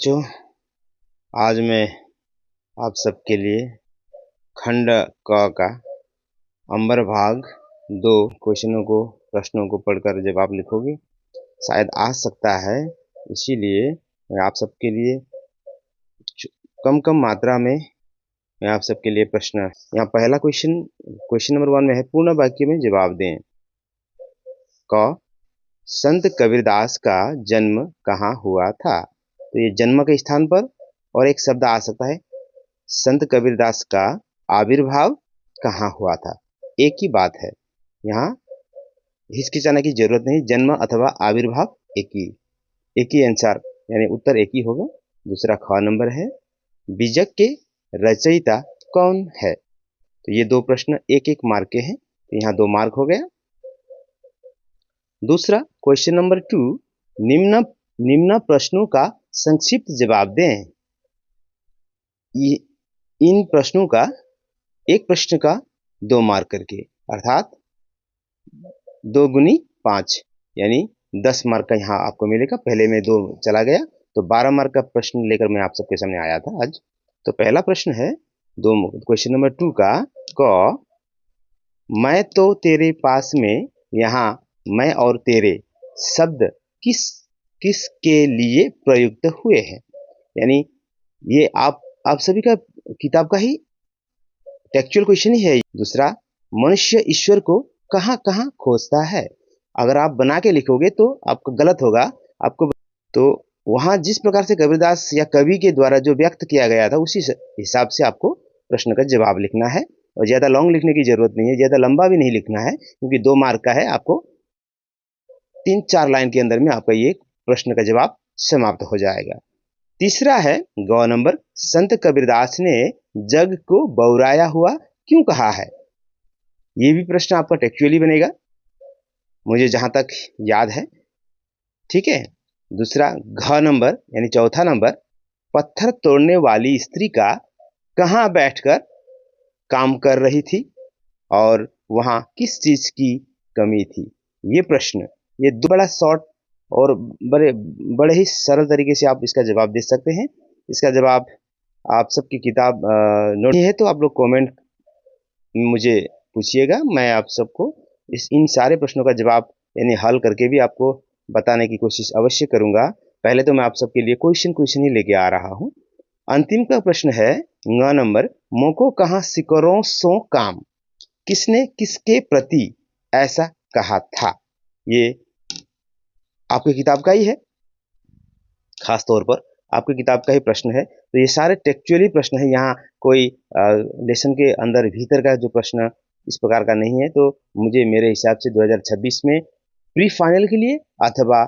जो आज मैं आप सबके लिए खंड क का अंबर भाग 2 प्रश्नों को पढ़कर जब आप लिखोगे शायद आ सकता है, इसीलिए मैं आप सबके लिए कम मात्रा में मैं आप सबके लिए प्रश्न यहाँ पहला क्वेश्चन नंबर 1 में है, पूर्ण वाक्य में जवाब दें। क संत कबीरदास का जन्म कहाँ हुआ था? तो ये जन्म के स्थान पर और एक शब्द आ सकता है, संत कबीरदास का आविर्भाव कहाँ हुआ था। एक ही बात है, यहाँ हिचकिचाने की जरूरत नहीं। जन्म अथवा आविर्भाव एक ही आंसर, यानी उत्तर एक ही होगा। दूसरा ख नंबर है, बीजक के रचयिता कौन है? तो ये दो प्रश्न एक एक मार्क के हैं, तो यहाँ 2 मार्क हो गया। दूसरा क्वेश्चन नंबर 2, निम्न प्रश्नों का संक्षिप्त जवाब दें। इन प्रश्नों का एक प्रश्न का 2 मार्क करके, अर्थात 2 गुनी 5 यानी 10 मार्क का यहाँ आपको मिलेगा। पहले में 2 चला गया तो 12 मार्क का प्रश्न लेकर मैं आप सबके सामने आया था आज। तो पहला प्रश्न है क्वेश्चन नंबर 2 का क, मैं तो तेरे पास में, यहाँ मैं और तेरे शब्द किस के लिए प्रयुक्त हुए हैं? यानी ये आप सभी का किताब का ही टेक्चुअल क्वेश्चन ही है। दूसरा, मनुष्य ईश्वर को कहाँ कहाँ खोजता है? अगर आप बना के लिखोगे तो आपको गलत होगा। आपको तो वहां जिस प्रकार से कबीरदास या कवि के द्वारा जो व्यक्त किया गया था उसी हिसाब से आपको प्रश्न का जवाब लिखना है, और ज्यादा लॉन्ग लिखने की जरूरत नहीं है, ज्यादा लंबा भी नहीं लिखना है, क्योंकि 2 मार्क का है। आपको 3-4 लाइन के अंदर में आपका ये प्रश्न का जवाब समाप्त हो जाएगा। तीसरा है ग नंबर, संत कबीरदास ने जग को बौराया हुआ क्यों कहा है? ये भी प्रश्न आपका टेक्चुअली बनेगा, मुझे जहां तक याद है। ठीक है। दूसरा घ नंबर यानी चौथा नंबर, पत्थर तोड़ने वाली स्त्री का कहां बैठकर काम कर रही थी और वहां किस चीज की कमी थी? ये प्रश्न, ये 2 बड़ा शॉर्ट और बड़े ही सरल तरीके से आप इसका जवाब दे सकते हैं। इसका जवाब आप सबकी किताब नोट है तो आप लोग कमेंट मुझे पूछिएगा, मैं आप सबको इन सारे प्रश्नों का जवाब यानी हल करके भी आपको बताने की कोशिश अवश्य करूंगा। पहले तो मैं आप सबके लिए क्वेश्चन ही लेके आ रहा हूं। अंतिम का प्रश्न है ग नंबर, मोको कहाँ सिकरों सो काम, किसने किसके प्रति ऐसा कहा था? ये आपकी किताब का ही है, खास तौर पर आपकी किताब का ही प्रश्न है। तो ये सारे टेक्चुअली प्रश्न है, यहाँ कोई लेसन के अंदर भीतर का जो प्रश्न इस प्रकार का नहीं है। तो मुझे मेरे हिसाब से 2026 में प्री फाइनल के लिए अथवा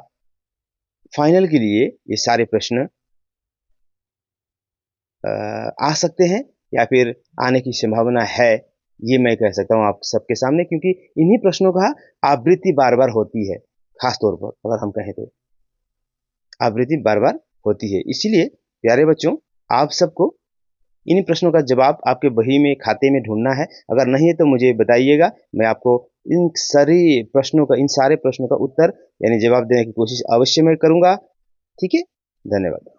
फाइनल के लिए ये सारे प्रश्न आ सकते हैं, या फिर आने की संभावना है, ये मैं कह सकता हूँ आप सबके सामने, क्योंकि इन्हीं प्रश्नों का आवृत्ति बार बार होती है। खास तौर पर अगर हम कहें तो आवृत्ति बार बार होती है। इसीलिए प्यारे बच्चों, आप सबको इन प्रश्नों का जवाब आपके बही में खाते में ढूंढना है। अगर नहीं है तो मुझे बताइएगा, मैं आपको इन सारे प्रश्नों का उत्तर यानी जवाब देने की कोशिश अवश्य मैं करूंगा। ठीक है, धन्यवाद।